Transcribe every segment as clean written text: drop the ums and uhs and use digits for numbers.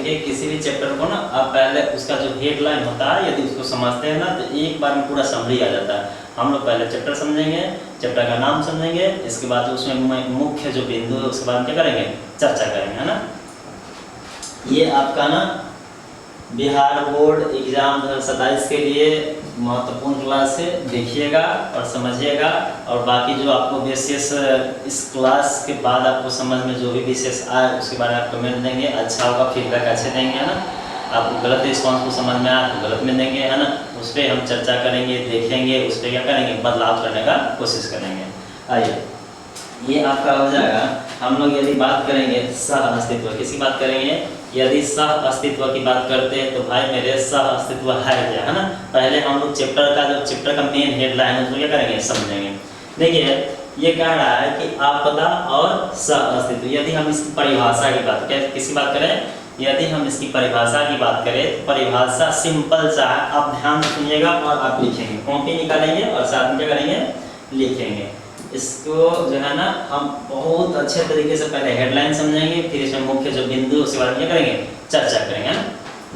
देखिए किसी भी चैप्टर को ना आप पहले उसका जो हेडलाइन होता है यदि उसको समझते हैं ना तो एक बार में पूरा समरी आ जाता है। हम लोग पहले चैप्टर समझेंगे, चैप्टर का नाम समझेंगे, इसके बाद उसमें मुख्य जो बिंदु है उसके बाद क्या करेंगे, चर्चा करेंगे, है ना। ये आपका ना बिहार बोर्ड एग्जाम 2027 के लिए महत्वपूर्ण क्लास है, देखिएगा और समझिएगा। और बाकी जो आपको विशेष इस क्लास के बाद आपको समझ में जो भी विशेष आए उसके बारे में आप कमेंट देंगे, अच्छा होगा फीडबैक अच्छे देंगे, है ना। आपको गलत रिस्पॉन्स को समझ में आए तो गलत में देंगे, है ना। उस पर हम चर्चा करेंगे, देखेंगे, उस पर क्या करेंगे, बदलाव करने का कोशिश करेंगे। आइए ये आपका हो जाएगा। हम लोग यदि बात करेंगे सह अस्तित्व, किसकी बात करेंगे, यदि सह अस्तित्व की बात करते हैं तो भाई मेरे सह अस्तित्व है क्या, है ना। पहले हम लोग चैप्टर का मेन हेडलाइन है उसको क्या करेंगे, समझेंगे। देखिए ये कह रहा है कि आपदा और सह अस्तित्व। यदि हम इसकी परिभाषा की बात करें, किसकी बात करें, यदि हम इसकी परिभाषा की बात करें तो परिभाषा सिंपल सा है, आप ध्यान सुनिएगा और आप लिखेंगे, कॉपी निकालेंगे और साथ में क्या करेंगे, लिखेंगे। इसको जो है ना हम बहुत अच्छे तरीके से पहले हेडलाइन समझेंगे, फिर इसमें मुख्य जो बिंदु उसके बारे में क्या करेंगे, चर्चा करेंगे, ना।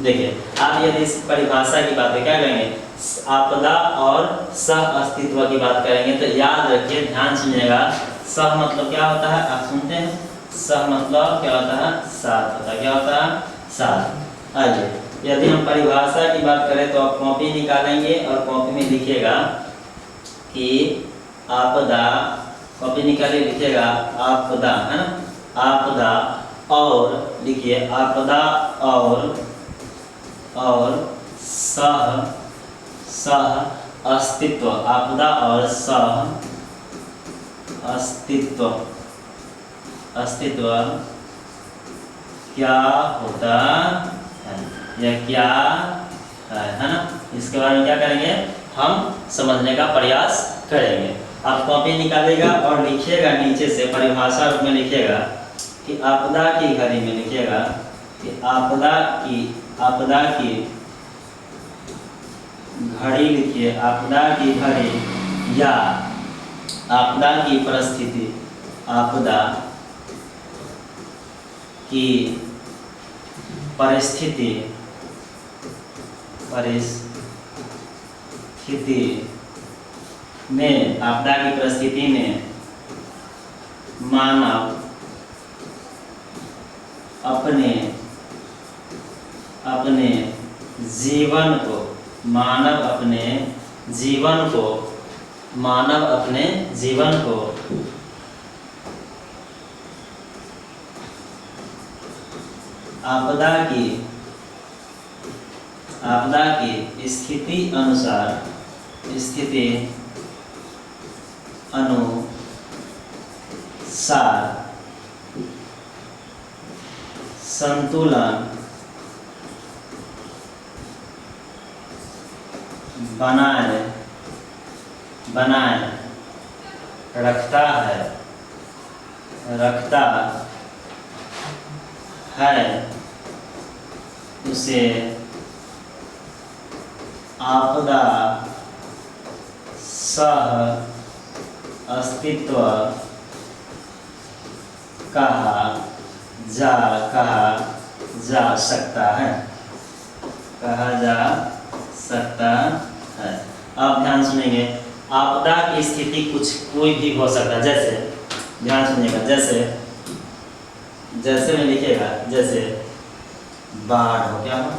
देखिए आप यदि इस परिभाषा की बात क्या करेंगे, आपदा और सह अस्तित्व की बात करेंगे तो याद रखिए, ध्यान सुनिएगा। सह मतलब क्या होता है, आप सुनते हैं, सह मतलब क्या होता है, साथ होता है, क्या होता है, साथ। आइए यदि हम परिभाषा की बात करें तो आप कॉपी निकालेंगे और कॉपी में लिखिएगा कि आपदा, कॉपी निकाले लिखिएगा आपदा, है ना, आपदा और लिखिए आपदा और सह अस्तित्व, आपदा और सह अस्तित्व क्या होता है या क्या है ना। इसके बारे में क्या करेंगे, हम समझने का प्रयास करेंगे। आप कॉपी निकालेगा और लिखिएगा, नीचे से परिभाषा रूप में लिखिएगा कि आपदा की घड़ी में लिखिएगा कि आपदा की घड़ी लिखिए, आपदा की घड़ी या आपदा की परिस्थिति, आपदा की परिस्थिति में, आपदा की परिस्थिति में मानव अपने जीवन को, मानव अपने जीवन को आपदा की स्थिति अनुसार संतुलन बनाए रखता है उसे आपदा सह अस्तित्व कहा जा सकता है, आप ध्यान सुनेंगे। आपदा की स्थिति कोई भी हो सकता है, जैसे ध्यान सुनिएगा, जैसे में लिखिएगा, जैसे बाढ़ हो, क्या हो,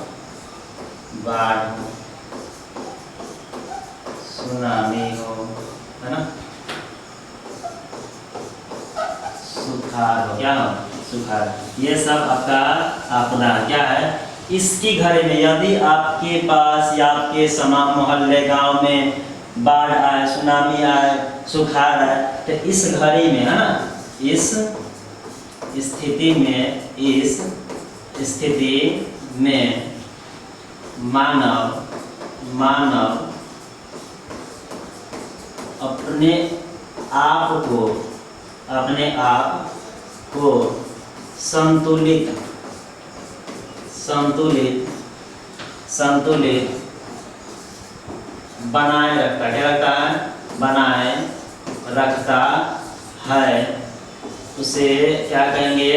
बाढ़ हो, सुनामी हो, है ना, सुखाड़ हो, क्या हो, सुखाड़। ये सब आपका आपदा क्या है। इसकी घड़ी में यदि आपके पास या आपके मोहल्ले गांव में बाढ़ आए, सुनामी आए, सुखाड़ आए, तो इस घड़ी में, है ना, इस स्थिति में मानव अपने आप को संतुलित बनाए रखता, क्या रखता है, बनाए रखता है, उसे क्या कहेंगे,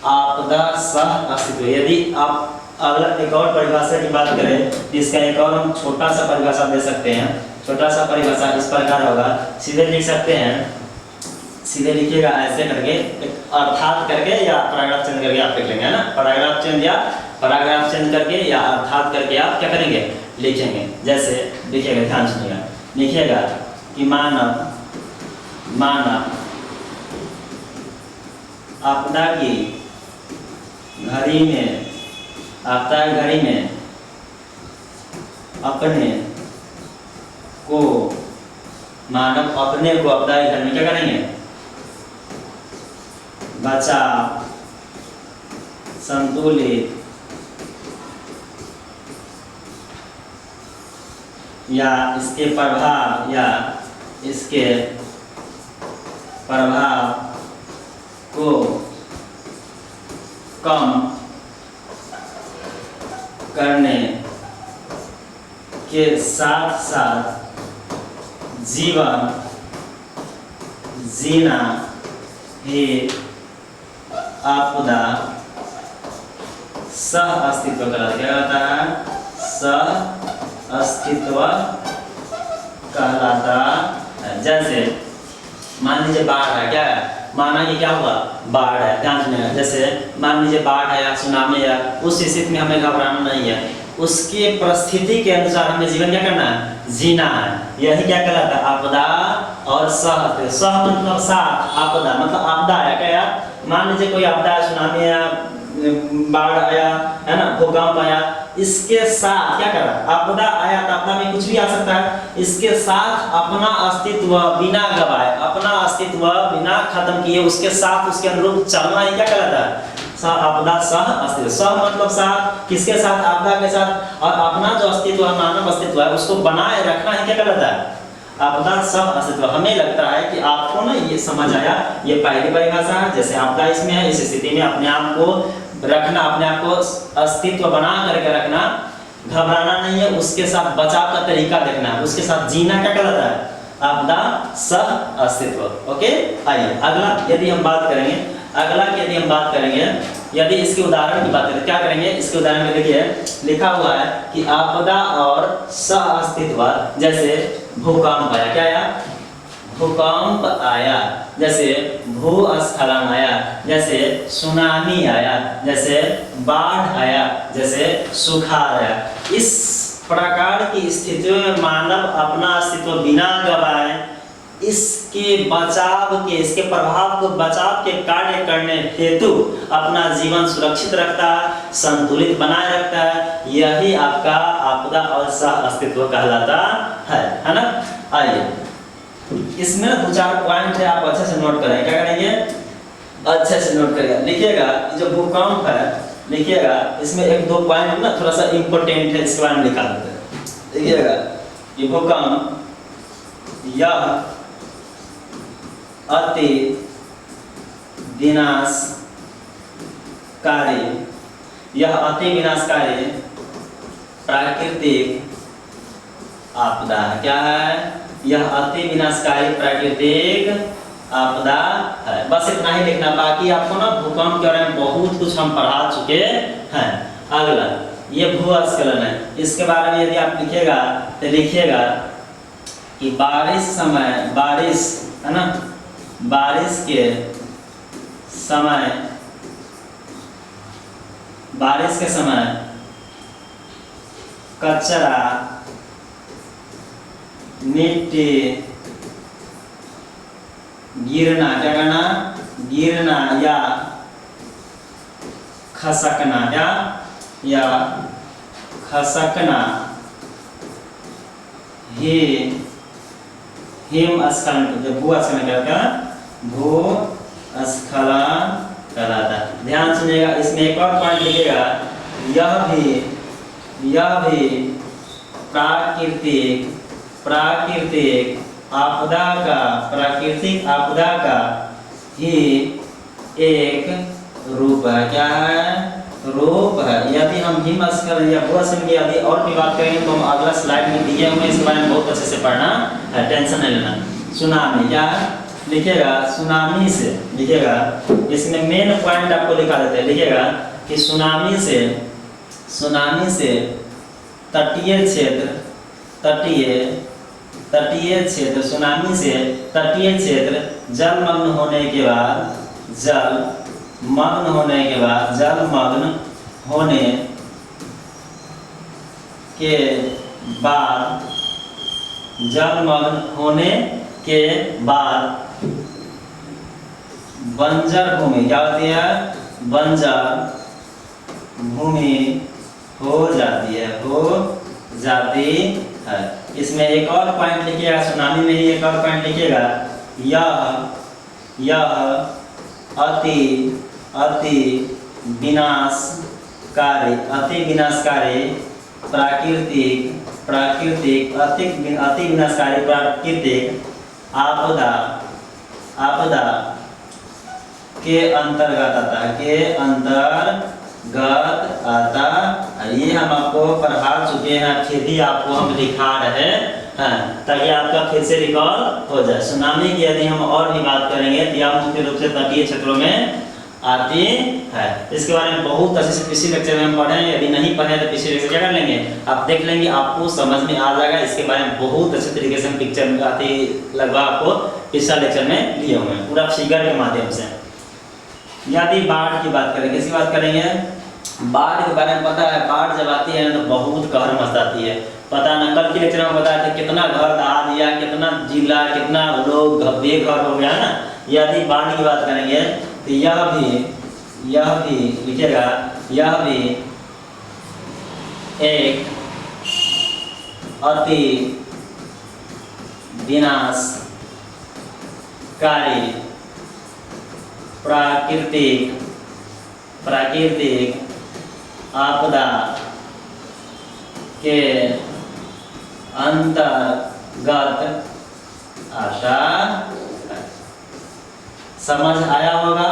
आपदा सह अस्तित्व। यदि आप अगला एक और परिभाषा की बात करें तो इसका एक और हम छोटा सा परिभाषा दे सकते हैं। छोटा सा परिभाषा इस प्रकार होगा, सीधे लिख सकते हैं, सीधे लिखिएगा ऐसे करके, अर्थात करके या पैराग्राफ चेंज करके आप लिख लेंगे, है ना। पैराग्राफ चेंज करके या अर्थात करके आप क्या करेंगे, लिखेंगे। जैसे लिखिएगा, ध्यान सुनिएगा, लिखिएगा कि मानव आपदा की घड़ी में अपने को आपदा की घड़ी में क्या करेंगे, बचा, संतुलित या इसके प्रभाव को कम करने के साथ साथ जीवन जीना ही आपदा सह अस्तित्व कहलाता है। क्या कहलाता है, सह अस्तित्व कहलाता है। जैसे मान लीजिए बाढ़ है, क्या है, माना कि क्या हुआ, बाढ़ है, ध्यान सुनिएगा। जैसे मान लीजिए बाढ़ है या सुनामी है, उस स्थिति में हमें घबराना नहीं है, उसके परिस्थिति के अनुसार हमें जीवन क्या करना है, जीना है। यही क्या कहलाता है, आपदा और सह मतलब साथ, आपदा मतलब आपदा है क्या यार, मान लीजिए कोई आपदा है, सुनामी आया, बाढ़ आया, है ना, भूकंप आया, इसके साथ क्या कर रहा है, आपदा आया तो आपदा में कुछ भी आ सकता है, इसके साथ अपना अस्तित्व बिना गवाए, अपना अस्तित्व बिना खत्म किए उसके साथ उसके अनुरूप चलना ही क्या कहलाता है, आपदा सह अस्तित्व। सह मतलब साथ, किसके साथ, आपदा के साथ, और अपना जो अस्तित्व है, मानव अस्तित्व है, उसको बनाए रखना ही क्या कहलाता है, आपदा सह अस्तित्व। हमें लगता है कि आपको ना ये समझ आया, ये पहली परिभाषा है। जैसे आपदा इसमें है, इस स्थिति में अपने आप को रखना, अपने आप को अस्तित्व बना करके रखना, घबराना नहीं है, उसके साथ बचाव का तरीका देखना है, उसके साथ जीना क्या कहलाता है, आपदा सह अस्तित्व। ओके, आइए अगला यदि हम बात करेंगे, यदि इसके उदाहरण की बात करें, क्या करेंगे, इसके उदाहरण में देखिए लिखा हुआ है कि आपदा और सह अस्तित्व। जैसे भूकंप आया, क्या आया, भूकंप आया, जैसे भूस्खलन आया, जैसे सुनामी आया, जैसे बाढ़ आया, जैसे सुखाड़ आया। इस प्रकार की स्थितियों में मानव अपना अस्तित्व बिना गवाए इसके प्रभाव को बचाव के कार्य करने हेतु अपना जीवन सुरक्षित रखता है, संतुलित बनाए रखता है। यही आपका आपदा और सह अस्तित्व कहलाता है ना। आइए इसमें दो चार पॉइंट है, आप अच्छे से नोट करें। क्या करेंगे, अच्छे से नोट करिएगा, लिखिएगा। जो भूकंप है लिखिएगा, इसमें एक दो पॉइंट ना थोड़ा सा इम्पोर्टेंट है, इसके बारे में लिखा देते हैं। देखिएगा ये भूकंप यह अति विनाशकारी प्राकृतिक आपदा है। क्या है, यह अति विनाशकारी प्राकृतिक आपदा है। बस इतना ही लिखना, बाकी आपको ना भूकंप के बारे में बहुत कुछ हम पढ़ा चुके हैं। अगला ये भूस्खलन है, इसके बारे में यदि आप लिखिएगा तो लिखिएगा कि बारिश है ना, बारिश के समय कचरा, मिट्टी गिरना, क्या करना, गिरना या खसकना, या खसकना ही हिमस्खलन, जब भूस्खलन कहता है, भूस्खलन कहलाता है। ध्यान सुनिएगा, इसमें एक और पॉइंट लिखिएगा, यह भी प्राकृतिक आपदा का ही एक रूप है। क्या है, रूप है। यदि हम हिमस्खलन या भूस्खलन की यदि और भी बात करेंगे तो हम अगला स्लाइड में दिए हुए इसके बारे में बहुत अच्छे से पढ़ना है, टेंशन नहीं लेना। सुनामी क्या है, लिखिएगा सुनामी से, लिखिएगा इसमें मेन पॉइंट आपको लिखा देते हैं, लिखिएगा कि सुनामी से तटीय क्षेत्र, तटीय क्षेत्र, सुनामी से तटीय क्षेत्र जलमग्न होने के बाद, जलमग्न होने के बाद, जलमग्न होने के बाद, जलमग्न होने के बाद बंजर भूमि, क्या होती है, बंजर भूमि हो जाती है, हो जाती है। इसमें एक और पॉइंट लिखिएगा, सुनामी में ही एक और पॉइंट लिखिएगा, यह अति विनाशकारी, अति विनाशकारी प्राकृतिक अति विनाशकारी प्राकृतिक आपदा के अंतर्गत आता है, के अंतर्गत आता है। ये हम आपको पढ़ा चुके हैं, फिर भी आपको हम लिखा रहे हैं ताकि आपका फिर से रिकॉल हो जाए। सुनामी की यदि हम और भी बात करेंगे तो यह मुख्य रूप से तटीय क्षेत्रों में आती है। इसके बारे में बहुत अच्छे से पिछले लेक्चर में हम पढ़े हैं, यदि नहीं पढ़े तो पिछले लेक्चर क्या कर लेंगे, आप देख लेंगे, आपको समझ में आ जाएगा। इसके बारे में बहुत अच्छे तरीके से हम पिक्चर में आती लगभग आपको पिछला लेक्चर में लिए हुए हैं, पूरा फिगर के माध्यम से। यदि बाढ़ की बात करेंगे, किसकी बात करेंगे, बाढ़ के बारे में पता है, बाढ़ जब आती है तो बहुत कहर मचाती है। पता ना कल के लेक्चर में बताया था कितना घर दहा दिया, कितना जिला, कितना लोग बेघर हो गया ना। यदि बाढ़ की बात करेंगे तो यह भी लिखिएगा, यह भी एक अति विनाशकारी प्राकृतिक आपदा के अंतर्गत आता है। समझ आया होगा।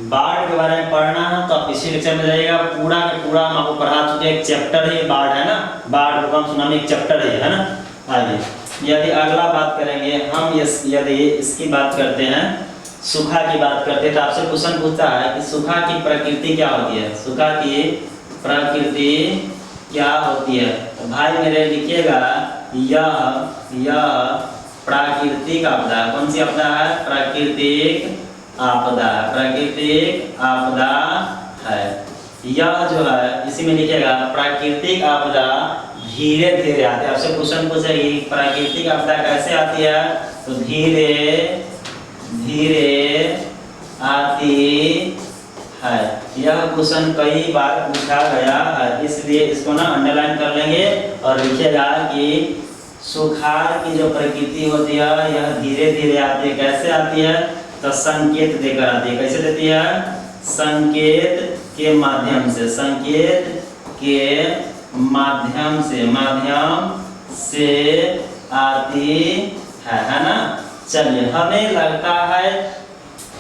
बाढ़ के बारे में पढ़ना है तो आप इसी लेक्चर में जाइएगा, पूरा का पूरा हम आपको पढ़ा चुके हैं। एक चैप्टर है बाढ़, है ना, बाढ़ भूकंप सुनामी एक चैप्टर है ना। आगे यदि अगला बात करेंगे हम, यदि इसकी बात करते हैं, सूखा की बात करते हैं, तो आपसे क्वेश्चन पूछता है कि सूखा की प्रकृति क्या होती है, सूखा की प्रकृति क्या होती है। तो भाई मेरे लिखिएगा, यह प्राकृतिक आपदा, कौन सी आपदा है, प्राकृतिक आपदा, प्राकृतिक आपदा है। यह जो है इसी में लिखिएगा प्राकृतिक आपदा धीरे धीरे आती है। आपसे क्वेश्चन पूछेगी प्राकृतिक आपदा कैसे आती है, तो धीरे धीरे आती है। यह क्वेश्चन कई बार पूछा गया है, इसलिए इसको ना अंडरलाइन कर लेंगे और लिखिएगा कि सुखाड़ की जो प्रकृति होती है यह धीरे धीरे आती है। कैसे आती है, तो संकेत देकर आती है। कैसे देती है, संकेत के माध्यम से, संकेत के माध्यम से आती है ना। चलिए, हमें लगता है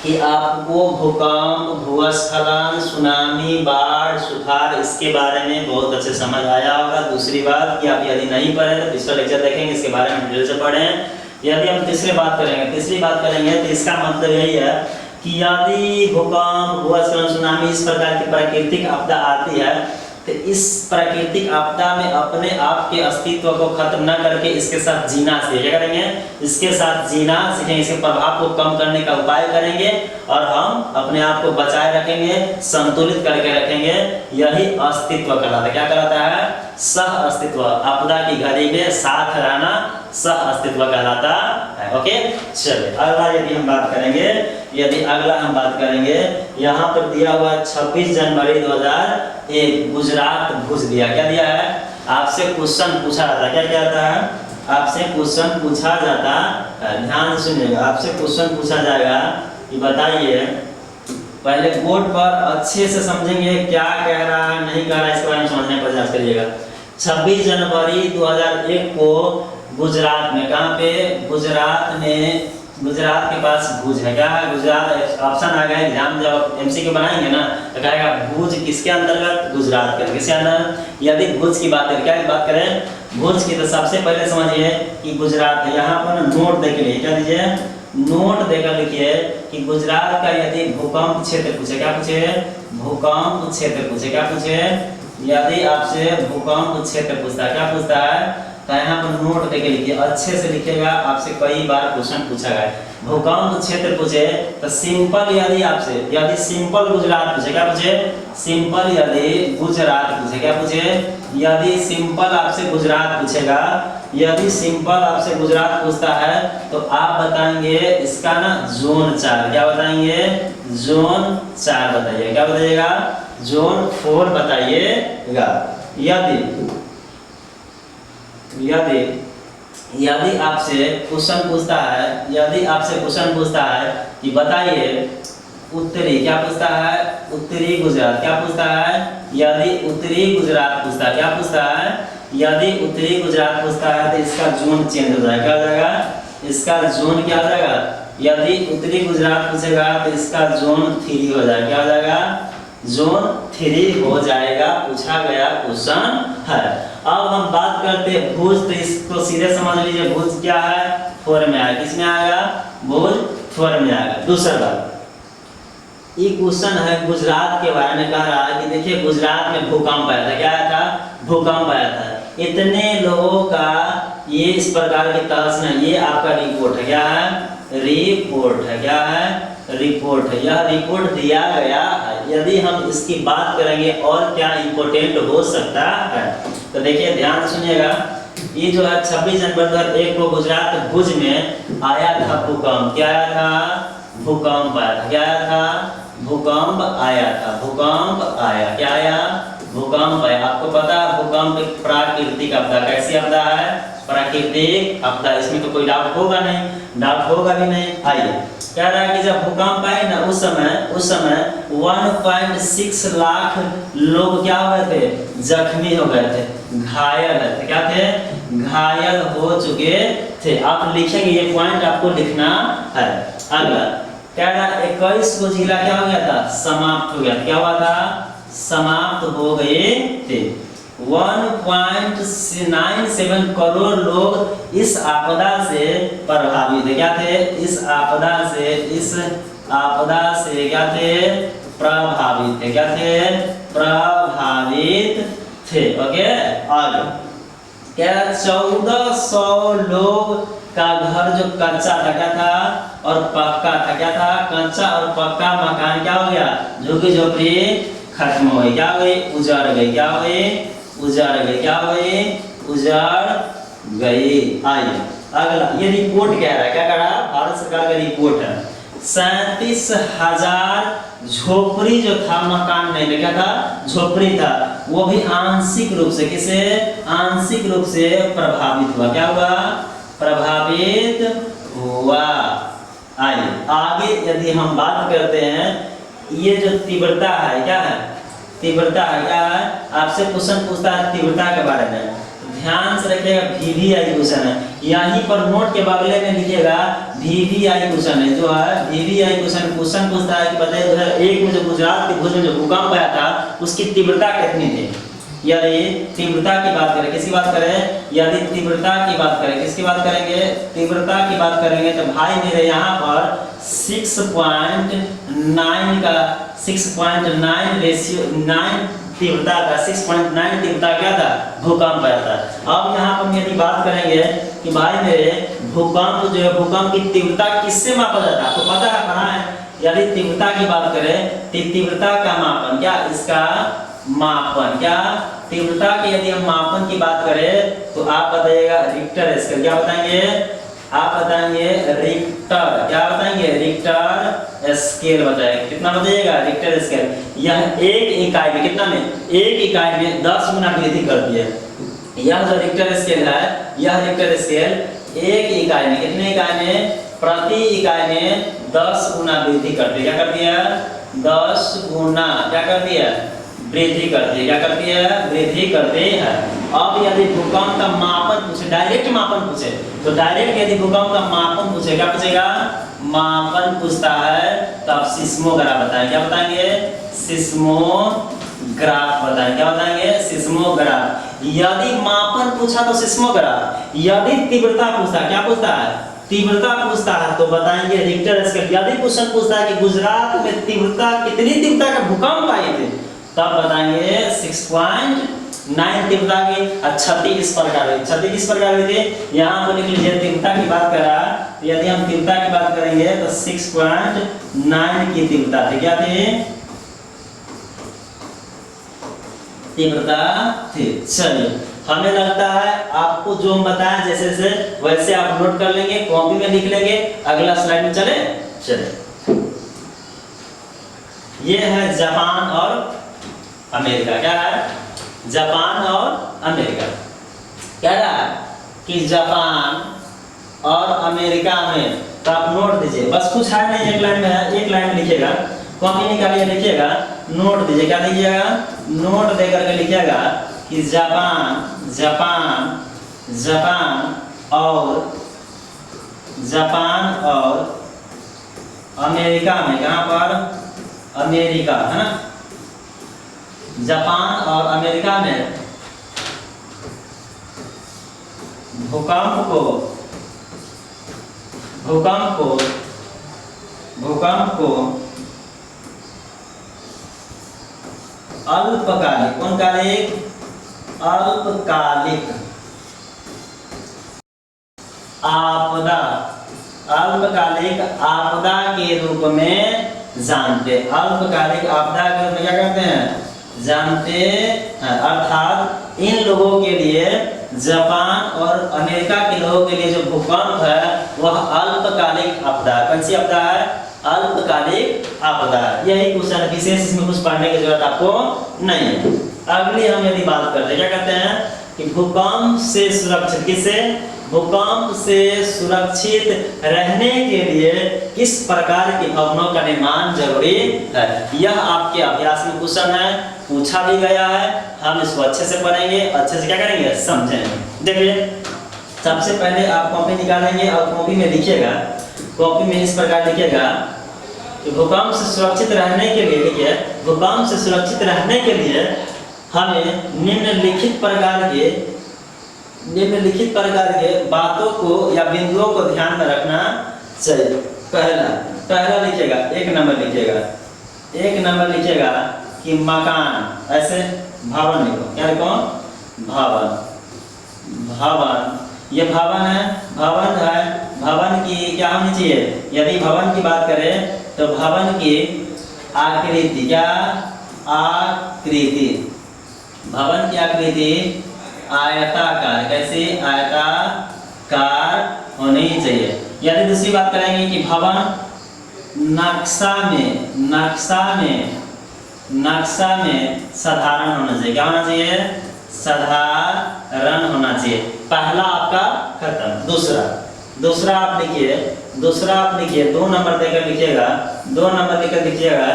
कि आपको भूकंप, भूस्खलन, सुनामी, बाढ़, सुखाड़ इसके बारे में बहुत अच्छे समझ आया होगा। दूसरी बात कि आप यदि नहीं पढ़े तो पिछला लेक्चर देखेंगे, इसके बारे में डिटेल से पढ़ें। यदि हम तीसरी बात करेंगे तो इसका मतलब यही है कि यदि भूकंप, भूस्खलन, सुनामी इस प्रकार की प्राकृतिक आपदा आती है तो इस प्राकृतिक आपदा में अपने आप के अस्तित्व को खत्म न करके इसके साथ जीना सीखेंगे। क्या करेंगे, इसके साथ जीना सीखेंगे, इसके प्रभाव को कम करने का उपाय करेंगे और हम अपने आप को बचाए रखेंगे, संतुलित करके रखेंगे। यही अस्तित्व कहलाता है। क्या कहलाता है, सह अस्तित्व। आपदा की घड़ी में साथ रहना सह अस्तित्व कहलाता है। ओके, चलिए अगला यदि हम बात करेंगे, यहाँ पर दिया हुआ 26 जनवरी 2001 गुजरात भुज दिया। क्या दिया है, आपसे क्वेश्चन पूछा जाता है। क्या कहता है, आपसे क्वेश्चन पूछा जाता है, ध्यान से सुनिएगा। आपसे क्वेश्चन पूछा जाएगा कि बताइए, पहले बोर्ड पर अच्छे से समझेंगे क्या कह रहा है नहीं कह रहा है, इसके बारे में समझने का प्रयास करिएगा। 26 जनवरी 2001 को गुजरात में, कहाँ पे, गुजरात में, गुजरात के पास भुज है। क्या है, गुजरात ऑप्शन आ गया एग्जाम जब एमसीक्यू बनाएंगे ना तो कहेगा भुज किसके अंतर्गत, गुजरात के। किसके अंदर, यदि भुज की बात करें, क्या की बात करें, भुज की, तो सबसे पहले समझिए कि गुजरात है। यहाँ पर नोट देख लीजिए, क्या दीजिए, नोट देकर लिखिए कि गुजरात का यदि भूकंप क्षेत्र पूछे, क्या पूछे, भूकंप क्षेत्र पूछे, क्या पूछे, यदि आपसे भूकंप क्षेत्र पूछता है, क्या पूछता है, तो यहाँ पर नोट देके लिखिए, अच्छे से लिखिएगा, आपसे कई बार क्वेश्चन पूछा गया है। भूकंप क्षेत्र पूछे तो सिंपल, यदि आपसे यदि सिंपल गुजरात पूछे, क्या पूछे, सिंपल यदि गुजरात पूछे, क्या पूछे, यदि सिंपल आपसे गुजरात पूछेगा, यदि सिंपल आपसे गुजरात पूछता है तो आप बताएंगे इसका ना जोन 4, क्या बताएंगे, जोन 4 बताइए, क्या बताइएगा, जोन 4 बताइएगा। यदि आपसे क्वेश्चन पूछता है, यदि आपसे क्वेश्चन पूछता है कि बताइए उत्तरी, क्या पूछता है, उत्तरी गुजरात, क्या पूछता है, यदि उत्तरी गुजरात पूछता है, क्या पूछता है, यदि उत्तरी गुजरात पूछता है तो इसका जोन चेंज हो जाएगा, क्या हो जाएगा, इसका जोन क्या हो जाएगा, यदि उत्तरी गुजरात पूछेगा तो इसका जोन 3 हो जाएगा, क्या हो जाएगा, जोन 3 हो जाएगा, पूछा गया क्वेश्चन है। अब हम बात करते हैं भुज, तो इसको सीधे समझ लीजिए, भुज क्या है, 4 में आएगा, किसमें आएगा, भुज 4 में आएगा। दूसरा बात, ये क्वेश्चन है गुजरात के बारे में, कह रहा है कि देखिए गुजरात में भूकंप आया था, क्या आया था, भूकंप आया था, इतने लोगों का ये इस प्रकार के तहस में, ये आपका रिपोर्ट है, क्या है, रिपोर्ट है, क्या है, रिपोर्ट है, यह रिपोर्ट दिया गया है। यदि हम इसकी बात करेंगे और क्या इंपोर्टेंट हो सकता है, तो देखिए ध्यान सुनिएगा, ये जो है 26 जनवरी 2001 को गुजरात भुज में आया था भूकंप, क्या आया था, भूकंप आया था, क्या आया था, भूकंप आया था, भूकंप आया, क्या आया, भूकंप आया। आपको पता है भूकंप एक प्राकृतिक आपदा, कैसी आपदा है, प्राकृतिक आपदा, इसमें तो कोई डाउट होगा नहीं, डाउट होगा भी नहीं। आइए, कह रहा है कि जब भूकंप आए ना उस समय 1.6 लाख लोग क्या हुए थे, जख्मी हो गए थे, घायल थे, क्या थे, घायल हो चुके थे। आप लिखेंगे, ये पॉइंट आपको लिखना है। अगला कह रहा है 21 को जिला क्या हो गया था, समाप्त हो गया, क्या हुआ था, समाप्त हो गए थे। 1.97 करोड़ लोग इस आपदा से प्रभावित थे, क्या थे, इस आपदा से क्या थे, प्रभावित थे, क्या थे, प्रभावित थे। ओके, आगे क्या, 1400 लोग का घर जो कच्चा था, क्या था, और पक्का था, क्या था, कच्चा और पक्का मकान क्या हो गया, झुग्गी झोपड़ी खत्म हो गई, क्या हो गई, उजड़ गई, क्या हो गई, उजड़ गई, क्या हो गई, उजड़ गई। आइए अगला, ये रिपोर्ट कह रहा है, क्या कह रहा है, भारत सरकार का रिपोर्ट है, 37,000 झोपड़ी जो था, मकान नहीं, क्या था, झोपड़ी था, वो भी आंशिक रूप से, किसे, आंशिक रूप से प्रभावित हुआ, क्या हुआ, प्रभावित हुआ। आइए आगे यदि हम बात करते हैं, ये जो तीव्रता है, क्या है, तीव्रता है, क्या है, आपसे क्वेश्चन पूछता है तीव्रता के बारे में, ध्यान से रखिएगा, VVI क्वेश्चन है, यहीं पर नोट के बगले में लिखिएगा VVI क्वेश्चन है, जो है VVI क्वेश्चन पूछता है कि बताइए 2001 में जो गुजरात के भुज में जो भूकंप आया था उसकी तीव्रता कितनी थी। यदि तीव्रता की बात करें, किसकी बात करें, यदि तीव्रता की बात करें, किसकी बात करेंगे, तीव्रता की बात करेंगे, तो भाई मेरे यहाँ पर 6.9 का 6.9 रेशियो 9 तीव्रता का 6.9 तीव्रता क्या था, भूकंप आया था। अब यहाँ पर यदि बात करेंगे कि भाई मेरे भूकंप जो है, भूकंप की तीव्रता किससे मापा जाता है, आपको पता है, पढ़ा है। यदि तीव्रता की बात करें तो तीव्रता का मापन, क्या, इसका मापन, क्या, तीव्रता के यदि हम मापन की बात करें तो आप बताइएगा रिक्टर स्केल, क्या बताएंगे, आप बताएंगे रिक्टर, क्या बताएंगे, रिक्टर स्केल बताएंगे, कितना बताइएगा, रिक्टर स्केल। यह एक इकाई में, कितना में, एक इकाई में 10 गुना वृद्धि करती है। यह जो रिक्टर स्केल है, यह रिक्टर स्केल एक इकाई में, कितने इकाई में, प्रति इकाई में 10 गुना वृद्धि करती है, क्या करती है, 10 गुना क्या करती है, वृद्धि करती है, क्या करती है, वृद्धि करती है। अब यदि भूकंप का मापन पूछे, डायरेक्ट मापन पूछे, तो डायरेक्ट यदि भूकंप का मापन पूछे, क्या पूछेगा, मापन पूछता है, तो आप सिस्मोग्राफ बताएं, क्या बताएंगे, सिस्मोग्राफ बताएं, क्या बताएंगे, सिस्मोग्राफ। यदि मापन पूछा तो सिस्मोग्राफ, यदि तीव्रता पूछता, क्या पूछता है, तीव्रता पूछता है तो बताएंगे रिक्टर स्केल। यदि क्वेश्चन पूछता है कि गुजरात में तीव्रता कितनी तीव्रता का भूकंप आए थे, तब बताएंगे 6.9 तीव्रता की। क्षति इस प्रकार हुई, क्षति किस प्रकार हुई थी, यहाँ पर लिख लीजिए तीव्रता की बात कर रहा। यदि हम तीव्रता की बात करेंगे तो 6.9 की तीव्रता थी। क्या थी, तीव्रता थी। चलिए, हमें लगता है आपको जो हम बताएं जैसे जैसे वैसे आप नोट कर लेंगे, कॉपी में लिख लेंगे। अगला स्लाइड में चले। ये है जापान और अमेरिका। क्या है, जापान और अमेरिका। क्या है कि जापान और अमेरिका में, तो आप नोट दीजिए, बस कुछ है नहीं, एक लाइन में है, एक लाइन में लिखिएगा, कॉपी निकालिए, लिखिएगा, नोट दीजिए। क्या दीजिएगा, नोट दे करके लिखिएगा कि जापान जापान जापान और अमेरिका में, कहाँ पर, अमेरिका है ना, जापान और अमेरिका में भूकंप को अल्पकालिक, कौन कालिक, अल्पकालिक आपदा, अल्पकालिक आपदा के रूप में जानते। अल्पकालिक आपदा के रूप में क्या करते हैं, जानते हैं। अर्थात इन लोगों के लिए, जापान और अमेरिका के लोगों के लिए जो भूकंप है वह अल्पकालिक आपदा, कौन सी आपदा है, अल्पकालिक आपदा। यही क्वेश्चन, विशेष इसमें कुछ पढ़ने की जरूरत आपको नहीं है। अगली हम यदि बात करते हैं, क्या कहते हैं कि भूकंप से सुरक्षित, किससे, भूकंप से सुरक्षित रहने के लिए किस प्रकार के भवनों का निर्माण जरूरी है। यह आपके अभ्यास में क्वेश्चन है, पूछा भी गया है। हम इसको अच्छे से पढ़ेंगे, अच्छे से क्या करेंगे, समझेंगे। देखिए, सबसे पहले आप कॉपी निकालेंगे और कॉपी में लिखिएगा, कॉपी में इस प्रकार लिखिएगा कि भूकंप से सुरक्षित रहने के लिए, लिखिए, भूकंप से सुरक्षित रहने के लिए हमें निम्नलिखित प्रकार के बातों को या बिंदुओं को ध्यान में रखना चाहिए। पहला लिखिएगा, एक नंबर लिखिएगा कि मकान, ऐसे भवन लिखो, क्या लिखो, भवन, ये भवन है, भवन की क्या होनी चाहिए, यदि भवन की बात करें तो भवन की आकृति, क्या आकृति, भवन की आकृति आयताकार, कैसे, आयताकार होनी चाहिए। यदि दूसरी बात करेंगे कि भवन नक्शा में साधारण होना चाहिए, क्या होना चाहिए, साधारण होना चाहिए। पहला आपका खत्म। दूसरा आप लिखिए, 2 नंबर देकर लिखिएगा, 2 नंबर लेकर लिखिएगा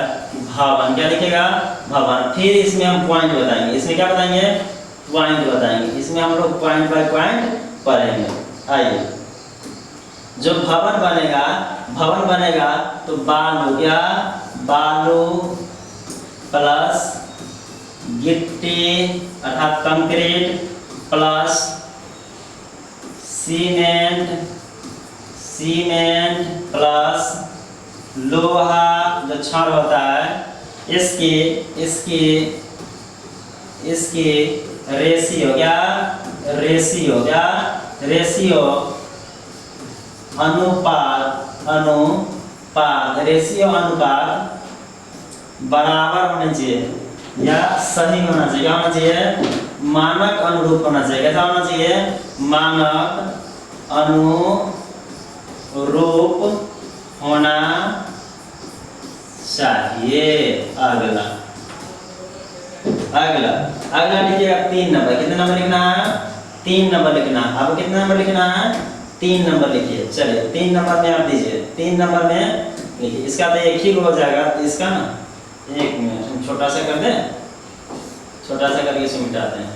भवन, क्या लिखिएगा, भवन। फिर इसमें हम पॉइंट बताएंगे, इसमें क्या बताएंगे, पॉइंट बताएंगे। इसमें हम लोग पॉइंट बाय पॉइंट पढ़ेंगे। आइए, जो भवन बनेगा तो बालू, क्या, बालू प्लस गिट्टी अर्थात कंक्रीट प्लस सीमेंट प्लस लोहा जो छड़ होता है, इसकी रेशियो, क्या, रेशियो अनुपात बराबर होने चाहिए या सही होना चाहिए। क्या होना चाहिए, मानक अनुरूप होना चाहिए। कैसा होना चाहिए, मानक अनुरूप होना चाहिए। अगला लीजिएगा 3 नंबर। कितने नंबर लिखना है, 3 नंबर लिखना है। आपको कितना नंबर लिखना है, 3 नंबर लिखिए। चलिए 3 नंबर में आप दीजिए, 3 नंबर में लिखिए। इसका तो एक ही हो जाएगा, इसका ना 1 मिनट हम छोटा सा कर दें, छोटा सा करके इसे मिटाते हैं।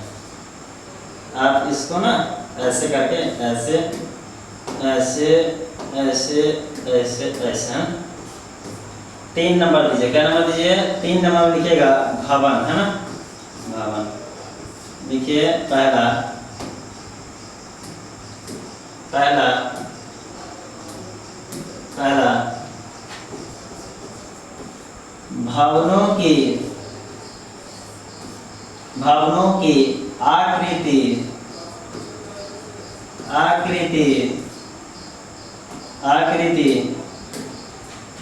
आप इसको ना ऐसे करके, ऐसे 3 नंबर दीजिए। क्या नंबर दीजिए, 3 नंबर में लिखिएगा भवन, है ना, भवन लिखिए। पहला पहला भवनों की आकृति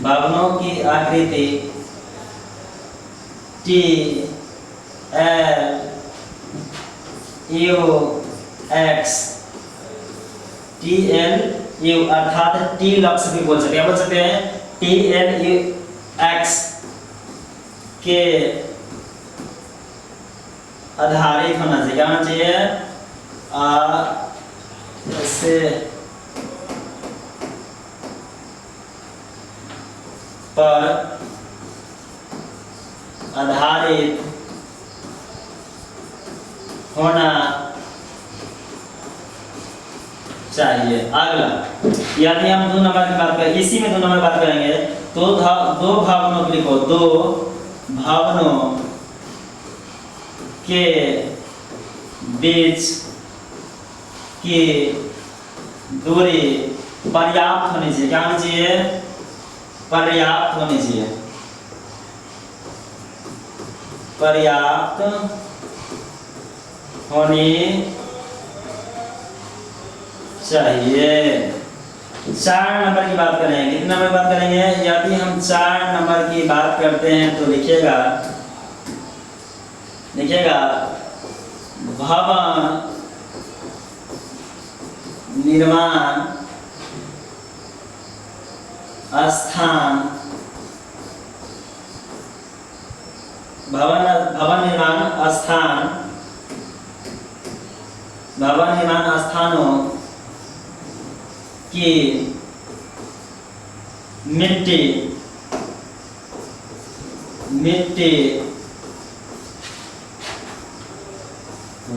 भवनों की आकृति TLU अर्थात टी लक्स भी बोल सकते हैं, क्या बोल सकते हैं? TLUX के आधारित होना चाहिए। क्या होना चाहिए? से पर आधारित होना चाहिए। अगला, यदि हम 2 नंबर की बात करें, इसी में 2 नंबर बात करेंगे तो दो भवनों को लिखो, 2 भवनों के बीच की दूरी पर्याप्त होनी चाहिए। क्या होनी चाहिए? पर्याप्त होनी चाहिए। पर्याप्त होनी चाहिए। 4 नंबर की बात करें, कितने नंबर की बात करेंगे? यदि हम 4 नंबर की बात करते हैं तो लिखिएगा भवन निर्माण स्थान, भवन निर्माण स्थानों की मिट्टी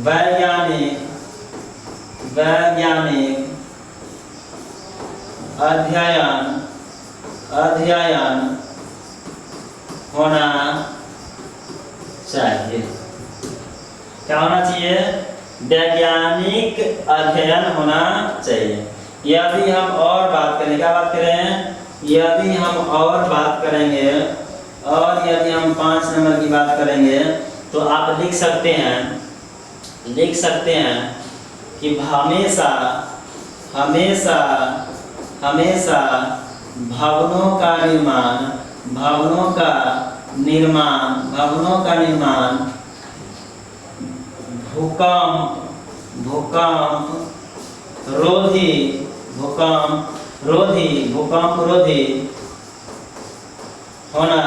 वैज्ञानिक अध्ययन होना चाहिए। क्या होना चाहिए? वैज्ञानिक अध्ययन होना चाहिए। यदि हम और बात करें, क्या बात करें? यदि हम और बात करेंगे और यदि हम 5 नंबर की बात करेंगे तो आप लिख सकते हैं कि हमेशा भवनों का निर्माण भूकंप रोधी होना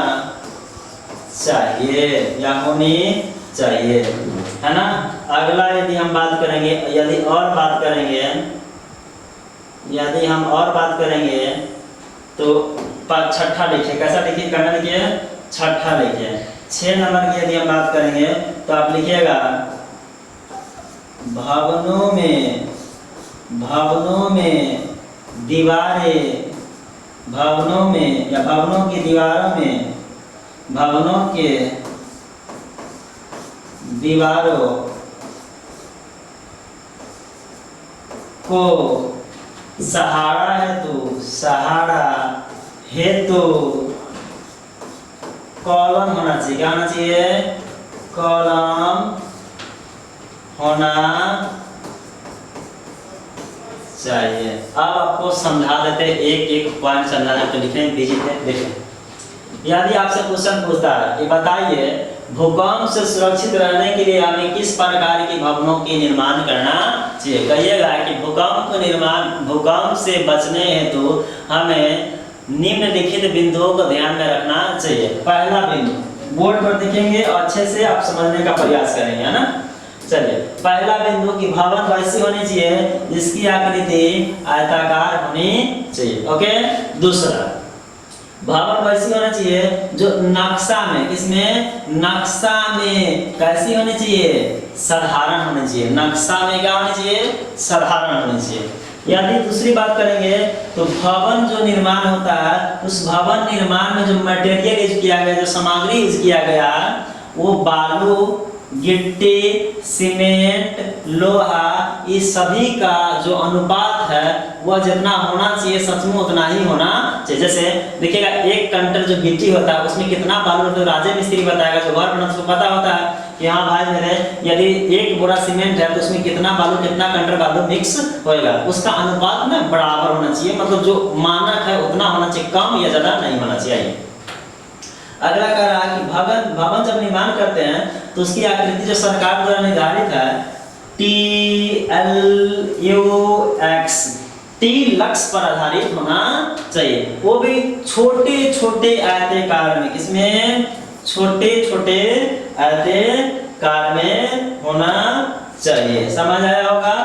चाहिए या होनी चाहिए, है ना। अगला यदि हम बात करेंगे, यदि हम और बात करेंगे तो छठा लिखिए। कैसा लिखिए? करना लिखिए, छठा लिखिए। 6 नंबर की यदि हम बात करेंगे तो आप लिखिएगा भवनों में दीवारें, भवनों की दीवारों में, भवनों के दीवारों को सहारा हेतु कॉलम होना चाहिए। क्या होना चाहिए? कॉलम होना चाहिए। अब आपको समझा देते, एक पॉइंट समझाना तो लिखने में बिजी थे। देखें, यदि आपसे क्वेश्चन पूछता है कि बताइए भूकंप से सुरक्षित रहने के लिए हमें किस प्रकार की भवनों के निर्माण करना चाहिए, कहिएगा कि भूकंप से बचने हेतु हमें निम्नलिखित बिंदुओं को ध्यान में रखना चाहिए। पहला बिंदु बोर्ड पर देखेंगे और अच्छे से आप समझने का प्रयास करेंगे, है ना। चलिए, पहला बिंदु कि भवन वैसी होनी चाहिए जिसकी आकृति आयताकार होनी चाहिए। ओके। दूसरा, भवन वैसी होना चाहिए जो नक्शा में, किसमें? नक्शा में कैसी होनी चाहिए? साधारण होनी चाहिए। नक्शा में क्या होनी चाहिए? साधारण होनी चाहिए। यदि दूसरी बात करेंगे तो भवन जो निर्माण होता है, उस भवन निर्माण में जो मटेरियल यूज किया गया, जो सामग्री यूज किया गया, वो बालू गिट्टी, सीमेंट, लोहा, इस सभी का जो अनुपात है वह जितना होना चाहिए सच में उतना ही होना चाहिए। जैसे देखिएगा 1 क्विंटल जो गिट्टी होता है उसमें कितना बालू, तो राजे मिस्त्री बताएगा, जो घर बनाता है उसको पता होता है कि हाँ भाई मेरे यदि 1 बोरा सीमेंट है तो उसमें कितना बालू, कितना क्विंटल बालू मिक्स होएगा, उसका अनुपात ना बराबर होना चाहिए, मतलब जो मानक है उतना होना चाहिए, कम या ज्यादा नहीं होना चाहिए। अगला कह रहा है कि भवन जब निर्माण करते हैं तो उसकी आकृति जो सरकार द्वारा निर्धारित है TLUX, T लक्ष्य पर आधारित होना चाहिए, वो भी छोटे छोटे आयताकार में, किसमें, छोटे छोटे आयताकार में होना चाहिए। समझ आया होगा।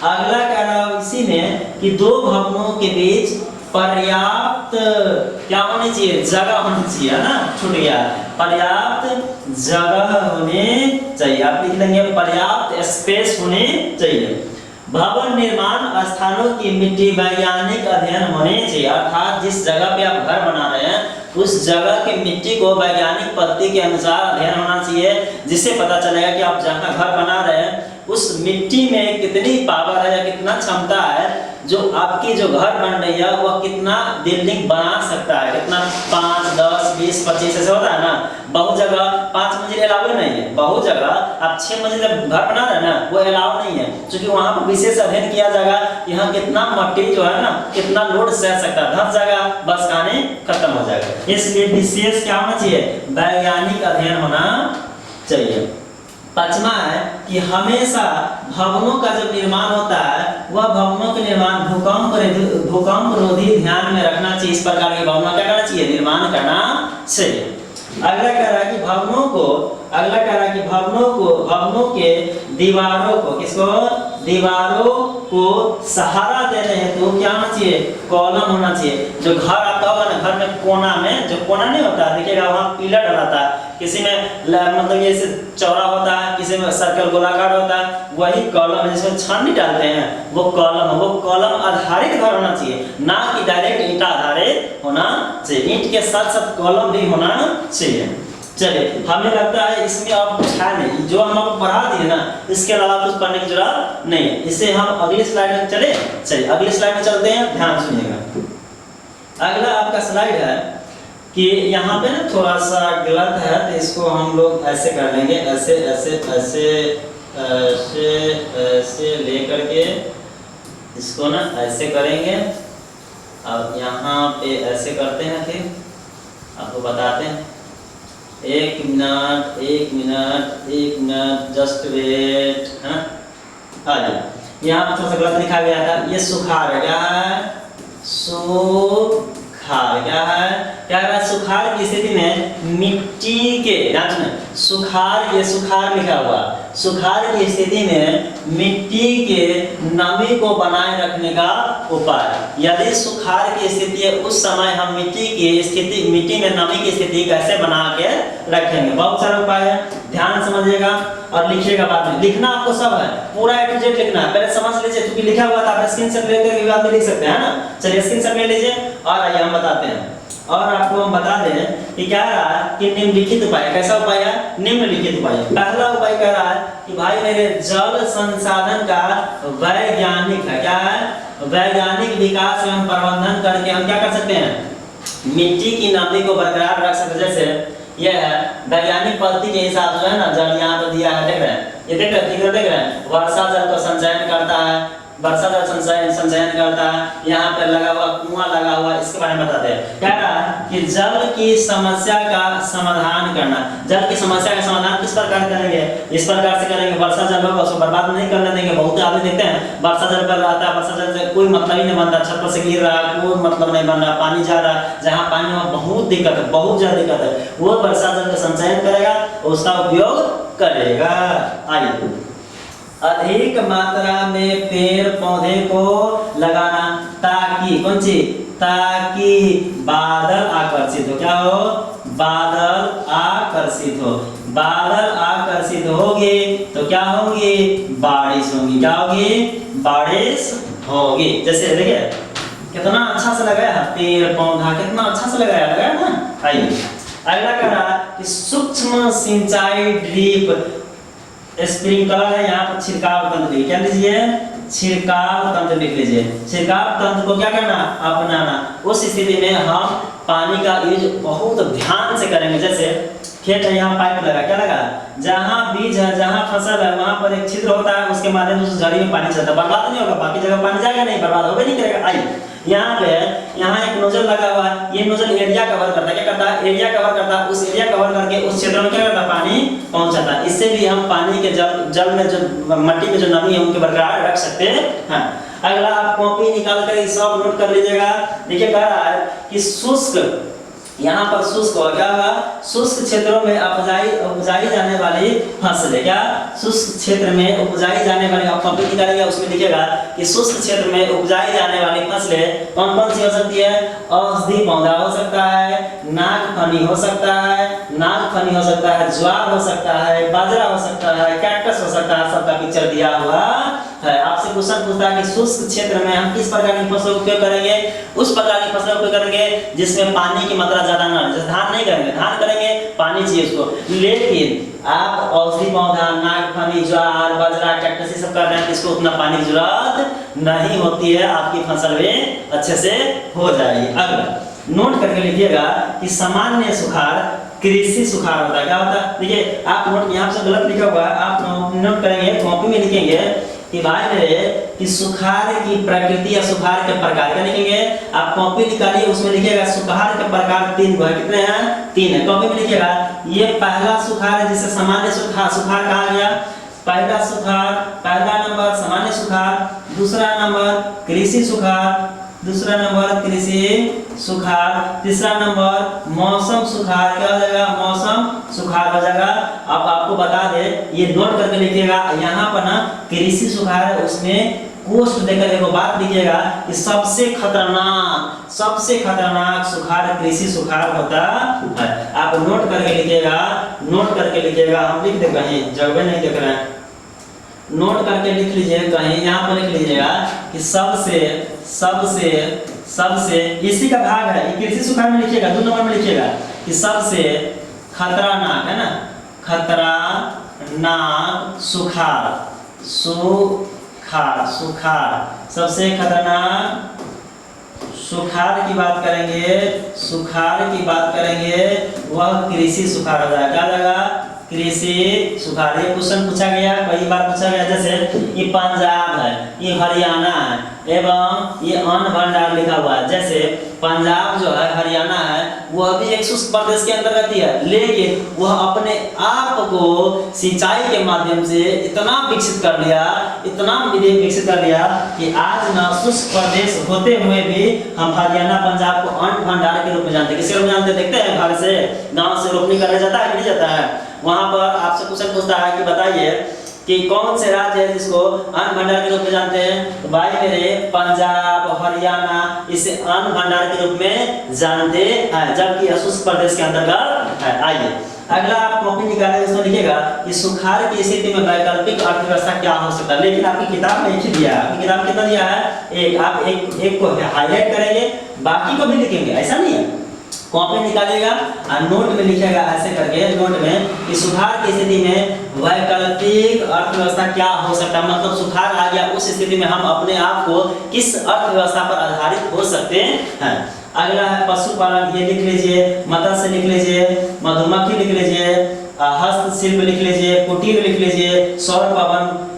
अगला कह रहा है इसी में कि 2 भवनों के बीच पर्याप्त क्या होनी चाहिए, जगह होनी चाहिए, है ना, छूट गया, पर्याप्त जगह होनी चाहिए। आप लिख लेंगे पर्याप्त स्पेस होनी चाहिए। भवन निर्माण स्थानों की मिट्टी वैज्ञानिक अध्ययन होने चाहिए, अर्थात जिस जगह पे आप घर बना रहे हैं उस जगह की मिट्टी को वैज्ञानिक पद्धति के अनुसार अध्ययन होना चाहिए, जिससे पता चलेगा कि आप जहाँ घर बना रहे हैं उस मिट्टी में कितनी पावर है या कितना क्षमता है, जो आपकी जो घर बन रही है वह कितना बिल्डिंग बना सकता है, कितना 5, 10, 20, 25 ऐसे होता है ना। बहुत जगह 5 मंजिल अलाउ नहीं है, बहुत जगह आप 6 मंजिल घर बना रहे हैं ना वो अलाउ नहीं है, क्योंकि वहाँ पर विशेष अध्ययन किया जाएगा यहाँ कितना मट्टी जो है ना कितना लोड सह सकता है, धस जाएगा बस कहानी खत्म हो जाएगा। इसलिए विशेष क्या होना चाहिए, वैज्ञानिक अध्ययन होना चाहिए। 5वां है कि हमेशा भवनों का जब निर्माण होता है वह भवनों के निर्माण भूकंप रोधी ध्यान में रखना चाहिए। इस प्रकार के भवनों क्या करना चाहिए, निर्माण करना चाहिए। अगला कह रहा है कि भवनों के दीवारों को, किसको, दीवारों को सहारा देने हेतु तो क्या होना चाहिए, कॉलम होना चाहिए। जो घर आता होगा ना, घर में कोना में जो कोना नहीं होता देखिएगा वहाँ पिलर डलाता है, किसी में मतलब ये चौड़ा होता है, किसी में सर्कल गोलाकार होता है, वही कॉलम है जिसमें छाननी डालते हैं वो कॉलम आधारित घर होना चाहिए, ना कि डायरेक्ट ईंट आधारित होना चाहिए। ईंट के साथ साथ कॉलम भी होना चाहिए। चलिए हमें लगता है इसमें अब कुछ है नहीं, जो हम आपको पढ़ा दिए ना इसके अलावा कुछ पढ़ने की जरूरत नहीं है। इसे हम अगली स्लाइड में चलिए अगली स्लाइड में चलते हैं, ध्यान सुनिएगा। अगला आपका स्लाइड है कि यहाँ पे ना थोड़ा सा गलत है तो इसको हम लोग ऐसे कर लेंगे, ऐसे ऐसे ऐसे ऐसे ऐसे लेकर के इसको ना ऐसे करेंगे और यहाँ पे ऐसे करते हैं, फिर आपको बताते हैं। एक मिनट जस्ट वेट। हाँ आ जाए, यहाँ पर थोड़ा सा गलत लिखा गया था, ये सुखाड़ है, क्या है, सुखाड़ क्या है, क्या है, सुखाड़ की स्थिति में मिट्टी के, सुखाड़, ये सुखाड़ लिखा हुआ, सुखाड़ की स्थिति में मिट्टी के नमी को बनाए रखने का उपाय। यदि सुखाड़ की स्थिति है उस समय हम मिट्टी में नमी की स्थिति कैसे बना के रखेंगे, बहुत सारे उपाय है, ध्यान समझिएगा और लिखिएगा। बाद में लिखना आपको सब है, पूरा A to Z लिखना है, पहले समझ लीजिए क्योंकि लिखा हुआ था, आप स्क्रीनशॉट लेकर बाद में लिख सकते हैं ना। चलिए स्क्रीनशॉट ले लीजिए और आइए हम बताते हैं। और आपको हम बता दें कि क्या रहा है कि निम्नलिखित उपाय, कैसा उपाय है, निम्नलिखित उपाय। पहला उपाय कह रहा है कि भाई मेरे जल संसाधन का वैज्ञानिक है, क्या है, वैज्ञानिक विकास एवं प्रबंधन करके हम क्या कर सकते हैं, मिट्टी की नमी को बरकरार रख सकते हैं। जैसे यह है वैज्ञानिक पद्धति के हिसाब से है ना, जल यहाँ पर दिया है, देख रहे हैं, ये देख रहे हैं, वर्षा जल को संचयन करता है, वर्षा जल संचयन करता है, यहाँ पर लगा हुआ कुआं लगा हुआ, इसके बारे में बताते हैं। कह रहा है कि जल की समस्या का समाधान करना, जल की समस्या का समाधान किस प्रकार करेंगे, इस प्रकार से करेंगे, वर्षा जल होगा उसको बर्बाद नहीं करने देंगे। बहुत आदमी देखते हैं वर्षा जल पर रहता है, वर्षा जल से कोई मतलब ही नहीं बनता, छत पर से गिर रहा है, कोई मतलब नहीं बन रहा, पानी जा रहा है, जहाँ पानी में बहुत दिक्कत है, बहुत ज्यादा दिक्कत है, वो वर्षा जल का संचयन करेगा, उसका उपयोग करेगा। आइए, अधिक मात्रा में पेड़ पौधे को लगाना ताकि कौन सी, ताकि बादल आकर्षित हो, क्या हो, बादल आकर्षित हो, बादल आकर्षित होगी तो क्या होगी, बारिश होगी, क्या होगी, बारिश होगी। जैसे देखिए कितना अच्छा से लगाया है, पेड़ पौधा कितना अच्छा से लगाया ना। आइए अगला कह रहा कि सूक्ष्म सिंचाई ड्रिप स्प्रिंकलर है, यहाँ पर छिड़काव तंत्र लिखिए, क्या लीजिए, छिड़काव तंत्र लिख लीजिए। छिड़काव तंत्र को क्या करना, अपनाना। उस स्थिति में हम पानी का यूज बहुत ध्यान से करेंगे। जैसे खेत है, यहाँ पाइप लगा, क्या लगा, जहाँ बीज है, जहाँ फसल है, वहाँ पर एक छिद्र होता है, उसके माध्यम से उस झाड़ी में पानी चलता है, बर्बाद नहीं होगा, बाकी जगह पानी जाएगा नहीं, बर्बाद होगा नहीं करेगा। आइए यहाँ पे, यहाँ एक नोजल लगा हुआ है, ये नोजल एरिया कवर करता है, क्या करता है, एरिया कवर करता है। उस एरिया कवर करके उस क्षेत्र में क्या करता है, पानी पहुंचाता है। इससे भी हम पानी के जल में जो मट्टी में जो नमी है उनके बरकरार रख सकते हैं। अगला आप कॉपी निकाल कर सब नोट कर लीजिएगा। देखिए कह रहा है कि शुष्क, यहाँ पर शुष्क हो, क्या होगा, शुष्क क्षेत्रों में उपजाई जाने वाली फसलें, क्या, शुष्क क्षेत्र में उपजाई जाने वाली, आप कॉपी निकालेगा उसमें लिखिएगा कि शुष्क क्षेत्र में उपजाई जाने वाली फसलें कौन कौन सी हो सकती है। औषधि पौधा हो सकता है, नागफनी हो सकता है, नागफनी हो सकता है, ज्वार हो सकता है, बाजरा हो सकता है, कैक्टस हो सकता है। सबका पिक्चर दिया हुआ है। आपसे क्वेश्चन पूछता है कि शुष्क क्षेत्र में हम किस प्रकार की फसलों का उपयोग करेंगे, उस प्रकार की फसलों का उपयोग करेंगे जिसमें पानी की मात्रा ज्यादा ना हो। जैसे धान नहीं करेंगे, धान करेंगे पानी चाहिए उसको, लेकिन आप औषधि पौधा, नागफनी, ज्वार, बाजरा, कैक्टस ये सब कर रहे हैं, इसको उतना पानी की जरूरत नहीं होती है, आपकी फसल भी अच्छे से हो जाएगी। अगला नोट करके लिखिएगा कि सामान्य सुखाड़ कृषि सुखाड़ होता है। क्या होता है, देखिए आप नोट यहाँ से गलत लिखा हुआ है, आप नोट करेंगे, कॉपी में लिखेंगे कि भाई मेरे कि सुखाड़ की प्रकृति या सुखाड़ के प्रकार, क्या लिखेंगे, आप कॉपी निकालिए, उसमें लिखिएगा सुखाड़ के प्रकार 3 है। कितने हैं, 3 है। कॉपी में लिखिएगा ये पहला सुखाड़ है जिसे सामान्य सुखाड़ कहा गया। पहला सुखाड़, पहला नंबर सामान्य सुखाड़, दूसरा नंबर कृषि सुखाड़, दूसरा नंबर कृषि सुखाड़, तीसरा नंबर मौसम सुखाड़। क्या हो जाएगा, मौसम सुखाड़ हो जाएगा। अब आपको बता दे, ये नोट करके लिखिएगा। यहाँ पर ना कृषि सुखाड़ है, उसमें कोष्ठ देकर एक बात लिखिएगा कि सबसे खतरनाक सुखाड़ कृषि सुखाड़ होता है। आप नोट करके लिखिएगा, नोट करके लिखिएगा। हम लिख दे कहीं, जगह नहीं देख रहे हैं, नोट करके लिख लीजिए कहीं, यहाँ पर लिख लीजिएगा कि सबसे इसी का भाग है, ये कृषि सुखाड़ में लिखिएगा, 2 नंबर में लिखिएगा कि सबसे खतरनाक, है ना, खतरनाक सुखाड़, सबसे खतरनाक सुखाड़ की बात करेंगे, वह कृषि सुखाड़ हो जाएगा। क्या लगा, कृषि सुखाड़। ये क्वेश्चन पूछा गया, कई बार पूछा गया। जैसे ये पंजाब है, ये हरियाणा है, एवं ये अन्न भंडार लिखा हुआ है। जैसे पंजाब जो है, हरियाणा है, वह भी एक शुष्क प्रदेश के अंतर्गत ही है, लेकिन वह अपने आप को सिंचाई के माध्यम से इतना विकसित कर लिया कि आज ना शुष्क प्रदेश होते हुए भी हम हरियाणा पंजाब को अन्न भंडार के रूप में जानते हैं। किस रूप में जानते हैं, देखते हैं, घर से गाँव से रोपनी करने जाता है कि नहीं जाता है, वहां पर आपसे क्वेश्चन पूछता है कि बताइए कि कौन से राज्य है जिसको अन्न भंडार के रूप में जानते हैं। तो भाई मेरे पंजाब, हरियाणा इसे अन्न भंडार के रूप में जानते हैं, जबकि शुष्क प्रदेश के अंतर्गत है। आइए अगला आप कॉपी निकालें, उसमें लिखिएगा कि सुखाड़ की स्थिति में वैकल्पिक अर्थव्यवस्था क्या हो सकता है। लेकिन आपकी किताब में एक ही दिया है, आपकी किताब कितना दिया है, एक। आप एक को हाईलाइट करेंगे, बाकी को भी लिखेंगे, ऐसा नहीं है। कॉपी निकालिएगा और नोट में लिखिएगा ऐसे करके, नोट में कि सुखाड़ की स्थिति में वैकल्पिक अर्थव्यवस्था क्या हो सकता है। मतलब सुखाड़ आ गया, उस स्थिति में हम अपने आप को किस अर्थव्यवस्था पर आधारित हो सकते हैं। अगला है पशुपालन, ये लिख लीजिए, मत्स्य लिख लीजिए, मधुमक्खी लिख लीजिए, हस्तशिल्प लिख लीजिए, कुटीर लिख लीजिए, सौर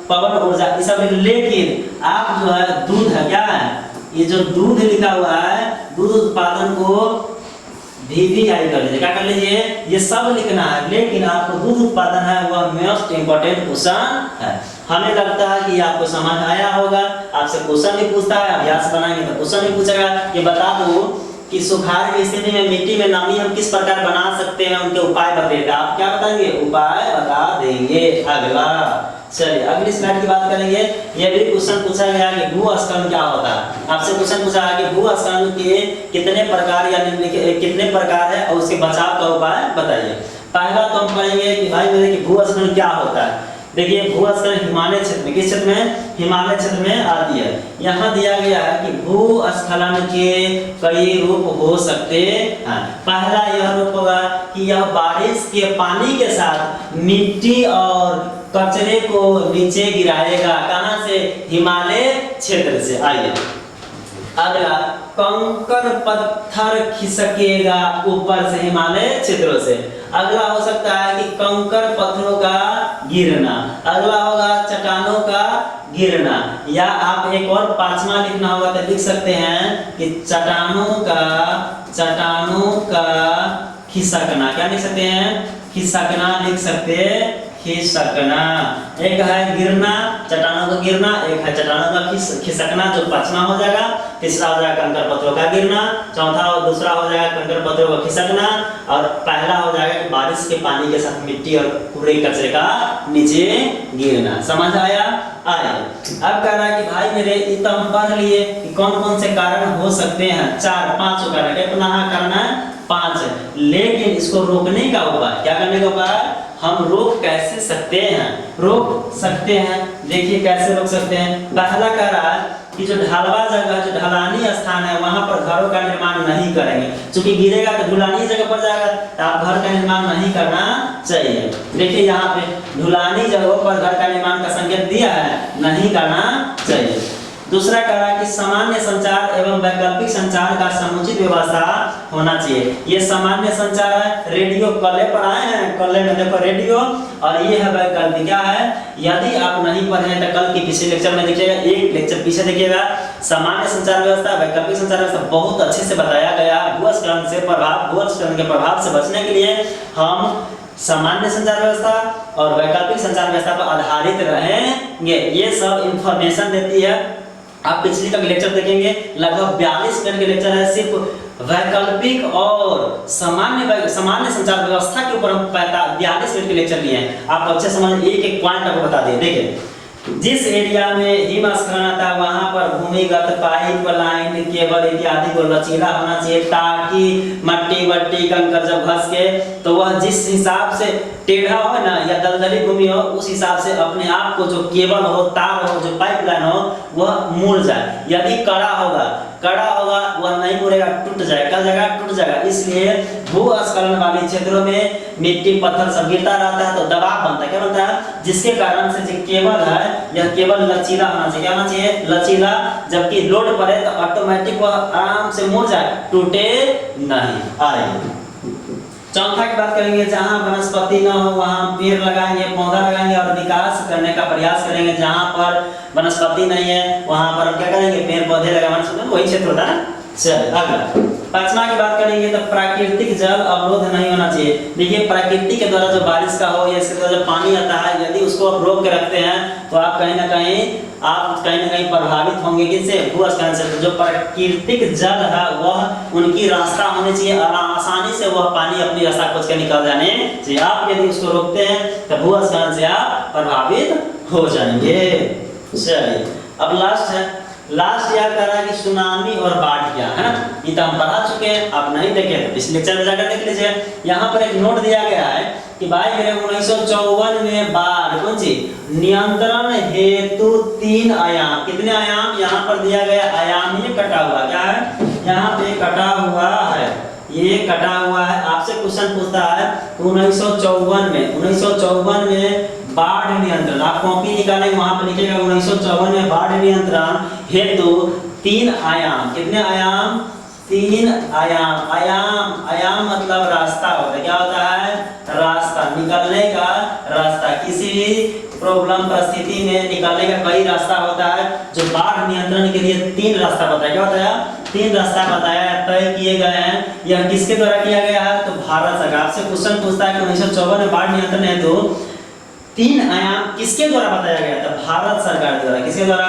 पवन ऊर्जा, ये सब। लेकिन आप जो है दूध है, क्या है, ये जो दूध लिखा हुआ है, दूध उत्पादन को VVI कर लीजिए, क्या कर लीजिए, ये सब लिखना है। लेकिन आपको दूध उत्पादन है वह मोस्ट इंपोर्टेंट क्वेश्चन है। हमें लगता है कि आपको समझ आया होगा। आपसे क्वेश्चन भी पूछता है, अभ्यास बनाएंगे तो क्वेश्चन भी पूछेगा। ये बता दूं कि सुखाड़ की स्थिति में मिट्टी में नमी हम किस प्रकार बना सकते हैं, उनके उपाय बताइएगा। आप क्या बताएंगे, उपाय बता देंगे। अगला चलिए अगली स्लाइड की बात करेंगे। ये भी क्वेश्चन पूछा गया कि भूस्खलन क्या होता है। आपसे क्वेश्चन पूछा है कि भूस्खलन के कितने प्रकार या कितने प्रकार है और उसके बचाव का उपाय बताइए। पहला तो हम पढ़ेंगे कि भाई मेरे कि भूस्खलन क्या होता है। देखिए भूस्खलन हिमालय क्षेत्र में, किस क्षेत्र में, हिमालय क्षेत्र में आती है। यहाँ दिया गया है कि भूस्खलन के कई रूप हो सकते हैं। पहला यह रूप होगा कि यह बारिश के पानी के साथ मिट्टी और कचरे को नीचे गिराएगा, कहां से? हिमालय क्षेत्र से। आइए अगला, कंकड़ पत्थर खिसकेगा ऊपर से, हिमालय क्षेत्रों से। अगला हो सकता है कि कंकड़ पत्थरों का गिरना। अगला होगा चट्टानों का गिरना, या आप एक और पांचवा लिखना होगा तो लिख सकते हैं कि चट्टानों का खिसकना। क्या लिख सकते हैं? खिसकना लिख सकते हैं, खिसकना। एक है गिरना, चट्टानों का गिरना, एक है चट्टानों का खिसकना जो पांचवा हो जाएगा। तीसरा हो जाएगा कंकड़ पत्थरों का गिरना, चौथा और दूसरा हो जाएगा कंकड़ पत्थरों का खिसकना, और पहला हो जाएगा कि बारिश के पानी के साथ मिट्टी और कूड़े कचरे का नीचे गिरना। समझ आया? अब कह रहा है कि भाई मेरे तो हम पढ़ लिए कि कौन कौन से कारण हो सकते हैं। 4-5 कारण, कितना कारण है? 5 है। लेकिन इसको रोकने का उपाय, क्या करने का उपाय? हम रोक कैसे सकते हैं? रोक सकते हैं, देखिए कैसे रोक सकते हैं। पहला कह रहा है कि जो ढलवा जगह, जो ढलानी स्थान है, वहां पर घरों का निर्माण नहीं करेंगे। क्योंकि गिरेगा तो ढलानी जगह पर जाएगा, तो आप घर का निर्माण नहीं करना चाहिए। देखिए यहाँ पे ढलानी जगहों पर घर का निर्माण का संकेत दिया है, नहीं करना चाहिए। दूसरा कह रहा है कि सामान्य संचार एवं वैकल्पिक संचार का समुचित व्यवस्था होना चाहिए। ये सामान्य संचार है, रेडियो कल्ले पर आए हैं, कल्ले में देखो रेडियो, और ये है वैकल्पिक। क्या है? यदि आप नहीं पढ़े तो कल के पिछले लेक्चर में देखिएगा, एक लेक्चर पीछे देखिएगा। सामान्य संचार व्यवस्था, वैकल्पिक संचार व्यवस्था बहुत अच्छे से बताया गया। भूस्खलन से भूस्खलन के प्रभाव से बचने के लिए हम सामान्य संचार व्यवस्था और वैकल्पिक संचार व्यवस्था पर आधारित रहेंगे। ये सब इंफॉर्मेशन देती है। आप पिछली तक लेक्चर देखेंगे, लगभग 42 मिनट के लेक्चर है सिर्फ वैकल्पिक और सामान्य संचार व्यवस्था के ऊपर हम 42 मिनट के लेक्चर लिए हैं। आप अच्छे समझ, एक एक पॉइंट आपको बता दिए। देखिए, जिस एरिया में हिमस्खलन आता है वहां पर भूमिगत पाइप लाइन केबल इत्यादि को लचीला होना चाहिए, ताकि मट्टी वट्टी कंकड़ जब घस के तो वह जिस हिसाब से टेढ़ा हो ना या दलदली भूमि हो, उस हिसाब से अपने आप को जो केबल हो, तार हो, जो पाइपलाइन हो, वह मुड़ जाए। यदि कड़ा होगा वह नहीं मुड़ेगा, टूट जाएगा, टूट जाएगा। इसलिए भूस्खलन वाले क्षेत्रों में मिट्टी पत्थर सब गिरता रहता है तो दबाव बनता है। क्या बनता है? जिसके कारण से जो केबल है, यह केबल लचीला होना चाहिए। क्या होना चाहिए? लचीला। जबकि लोड पड़े तो ऑटोमेटिक वह आराम से मुड़ जाए, टूटे नहीं। आइए चौथा की बात करेंगे, जहां वनस्पति न हो वहां पेड़ लगाएंगे, पौधा लगाएंगे और विकास करने का प्रयास करेंगे। जहां पर वनस्पति नहीं है वहां पर हम क्या करेंगे? पेड़ पौधे लगाएंगे, वही क्षेत्र होता है। चलिए अगला, पांचवा की बात करेंगे तो प्राकृतिक जल अवरोध नहीं होना चाहिए। देखिए, प्रकृति के द्वारा जो बारिश का हो या इसके द्वारा जो पानी आता है, यदि उसको आप रोक के रखते हैं तो आप कहीं ना कहीं प्रभावित होंगे। किससे? भूस्खलन से। तो जो प्राकृतिक जल है वह उनकी रास्ता होनी चाहिए और आसानी से वह पानी अपनी रास्ता खोज के निकल जाने चाहिए। आप यदि उसको रोकते हैं तो भूस्खलन से आप प्रभावित हो जाएंगे। चलिए अब लास्ट यह कह रहा है कि सुनामी और बाढ़ क्या है। ये तो हम पढ़ा चुके हैं, आप नहीं देखे तो इस लेक्चर में जाकर देख लीजिए। यहाँ पर एक नोट दिया गया है कि भाई मेरे 1954 में बाढ़ कौन सी नियंत्रण हेतु 3 आयाम, कितने आयाम यहाँ पर दिया गया? आयाम ये कटा हुआ, क्या है? यहाँ पे कटा हुआ है, ये कटा हुआ है। आपसे क्वेश्चन पूछता है 1954 में बाढ़ नियंत्रण, आप कॉपी निकालेंगे वहां पर लिखेगा 1954 में बाढ़ नियंत्रण हेतु 3 आयाम। कितने आयाम? 3 आयाम। आयाम मतलब रास्ता होता है। क्या होता है? रास्ता, निकलने का रास्ता। किसी भी प्रॉब्लम परिस्थिति में निकलने का कई रास्ता होता है। जो बाढ़ नियंत्रण के लिए 3 रास्ता बताया। क्या होता है? 3 रास्ता बताया, तय किए गए हैं। यह किसके द्वारा किया गया है? तो भारत सरकार से क्वेश्चन पूछता है कि 1954 में बाढ़ नियंत्रण हेतु 3 आयाम किसके द्वारा बताया गया था? भारत सरकार द्वारा। किसके द्वारा?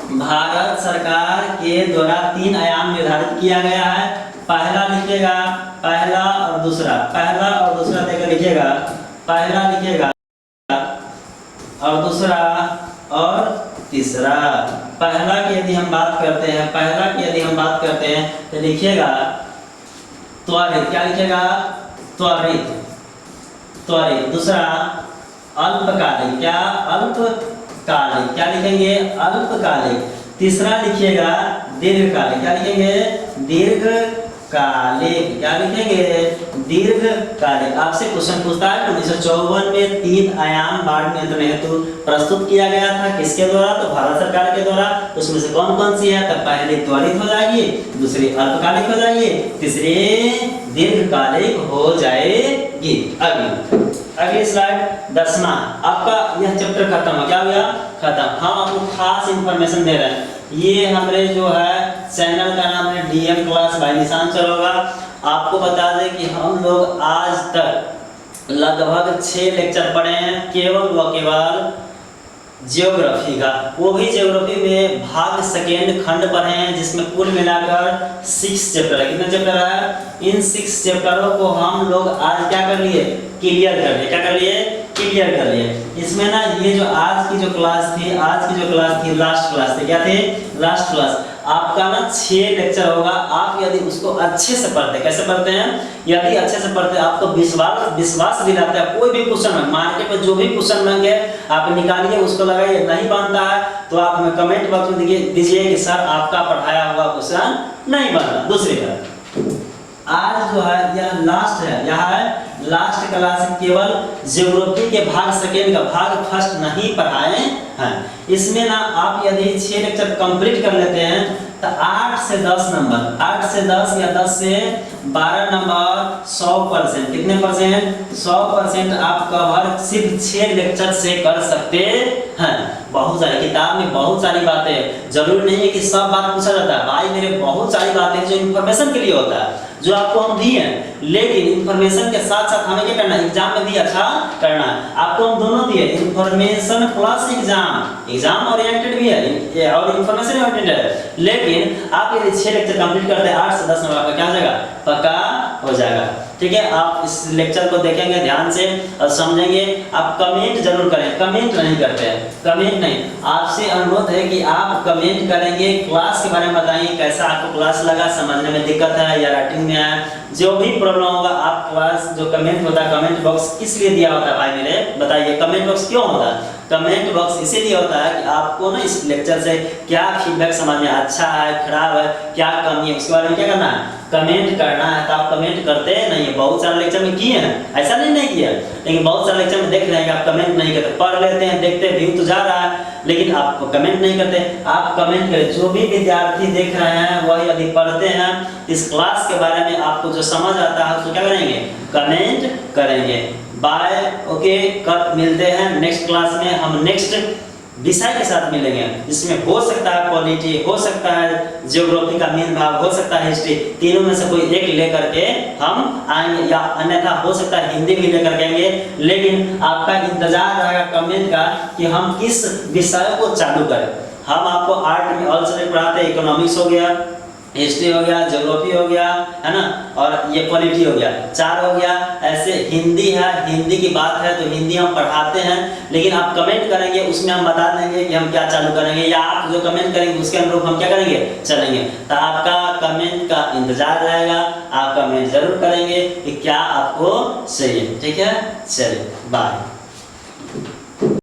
भारत सरकार के द्वारा 3 आयाम निर्धारित किया गया है। पहला लिखिएगा, पहला और दूसरा देकर लिखिएगा, पहला लिखिएगा और दूसरा और तीसरा। पहला की यदि हम बात करते हैं तो लिखिएगा त्वरित। क्या लिखिएगा? त्वरित। दूसरा अल्पकालिक। क्या? अल्पकालिक। क्या लिखेंगे? अल्पकालिक। तीसरा लिखिएगा दीर्घकालिक। क्या लिखेंगे? कालिक, क्या लिखेंगे? दीर्घकालिक। आपसे क्वेश्चन पूछता है 1954 में 3 आयाम बाढ़ नियंत्रण हेतु प्रस्तुत किया गया था, किसके द्वारा? तो भारत सरकार के द्वारा। उसमें से कौन कौन सी है? तो पहली त्वरित हो जाएगी, दूसरी अल्पकालिक हो जाएगी, तीसरी दीर्घकालिक हो जाएगी। अगली स्लाइड 10वां। आपका यह चैप्टर खत्म हो, क्या हो गया? खत्म। हम आपको खास इंफॉर्मेशन दे रहे हैं। ये हमारे जो है चैनल का नाम है DM क्लास बाय निशान सर होगा। आपको बता दें कि हम लोग आज तक लगभग 6 लेक्चर पढ़े हैं केवल व केवल ज्योग्राफी का, वो भी ज्योग्राफी में भाग सेकेंड खंड पढ़े हैं, जिसमें कुल मिलाकर 6 चैप्टर है। कितने चैप्टर है? इन 6 चैप्टरों को हम लोग आज क्या कर लिए? क्लियर कर लिए। क्या कर लिए? क्लियर कर लिए। इसमें ना ये जो आज की जो क्लास थी, लास्ट क्लास थी। क्या थी? Last class. आपका ना 6 लेक्चर होगा। आप यदि उसको अच्छे से पढ़ते, कैसे पढ़ते हैं? यदि अच्छे से पढ़ते, आपको विश्वास दिलाते हैं। कोई भी क्वेश्चन मार्केट में जो भी क्वेश्चन बन गए आप निकालिए, उसको लगाइए। नहीं बनता है तो आप हमें कमेंट बॉक्स में दीजिए कि सर आपका पढ़ाया हुआ क्वेश्चन नहीं बना। दूसरी बात, आज जो है यह लास्ट है, यह है लास्ट क्लास। केवल ज्योग्राफी के भाग सेकेंड का भाग फर्स्ट नहीं पढ़ाए हैं। इसमें ना आप यदि 6 लेक्चर कंप्लीट कर लेते हैं तो 8 से 10 नंबर, 8 से 10 या 10 से 12 नंबर 100%। कितने परसेंट? 100% आप कवर सिर्फ 6 लेक्चर से कर सकते हैं। बहुत सारी किताब में बहुत सारी बातें, जरूरी नहीं है कि सब बात पूछा जाता है भाई मेरे। बहुत सारी बातें जो इन्फॉर्मेशन के लिए होता है, जो आपको हम दिए हैं, लेकिन इन्फॉर्मेशन के साथ साथ हमें क्या करना है? एग्जाम में भी अच्छा करना है। आपको हम दोनों दिए, इन्फॉर्मेशन प्लस एग्जाम ओरिएंटेड भी है और इन्फॉर्मेशन ओरिएंटेड है। लेकिन आप यदि 6 लेक्चर कंप्लीट करते हैं 8 से 10 नंबर आपका क्या हो जाएगा? पक्का हो जाएगा। ठीक है, आप इस लेक्चर को देखेंगे ध्यान से और समझेंगे। आप कमेंट जरूर करें। कमेंट नहीं करते हैं, कमेंट नहीं। आपसे अनुरोध है कि आप कमेंट करेंगे, क्लास के बारे में बताइए, कैसा आपको क्लास लगा, समझने में दिक्कत है या राइटिंग में है, जो भी प्रॉब्लम होगा आप क्लास जो कमेंट होता है, कमेंट बॉक्स किस लिए दिया होता है भाई मेरे? बताइए कमेंट बॉक्स क्यों होता है? कमेंट बॉक्स इसीलिए होता है कि आपको ना इस लेक्चर से क्या फीडबैक समझ में, अच्छा है, खराब है, क्या कमी है, उसके बारे में क्या करना है? कमेंट करना है। तो आप कमेंट करते नहीं है। बहुत सारे लेक्चर में किए हैं, ऐसा नहीं किया, लेकिन बहुत सारे लेक्चर में देख रहे हैं कि आप कमेंट नहीं करते। पढ़ लेते हैं, देखते व्यू तो जा रहा है, लेकिन आप कमेंट नहीं करते। आप कमेंट करें। जो भी विद्यार्थी देख रहे हैं वह यदि पढ़ते हैं इस क्लास के बारे में, आपको जो समझ आता है उसको क्या करेंगे? कमेंट करेंगे। बाय, ओके, कब मिलते हैं नेक्स्ट क्लास में। हम नेक्स्ट विषय के साथ मिलेंगे, जिसमें हो सकता है पॉलिटी, हो सकता है ज्योग्राफी का मेन भाग, हो सकता है हिस्ट्री। तीनों में से कोई एक लेकर के हम आएंगे, या अन्यथा हो सकता है हिंदी भी लेकर के आएंगे। लेकिन आपका इंतजार रहेगा कमेंट का कि हम किस विषय को चालू करें। हम आपको आर्ट में ऑल सब्जेक्ट पढ़ाते हैं, इकोनॉमिक्स हो गया, हिस्ट्री हो गया, ज्योग्राफी हो गया, है ना, और ये पॉलिटी हो गया, 4 हो गया। ऐसे हिंदी है, हिंदी की बात है तो हिंदी हम पढ़ाते हैं, लेकिन आप कमेंट करेंगे उसमें हम बता देंगे कि हम क्या चालू करेंगे, या आप जो कमेंट करेंगे उसके अनुरूप हम क्या करेंगे? चलेंगे। तो आपका कमेंट का इंतजार रहेगा। आप कमेंट जरूर करेंगे कि क्या आपको चाहिए। ठीक है, चलिए बाय।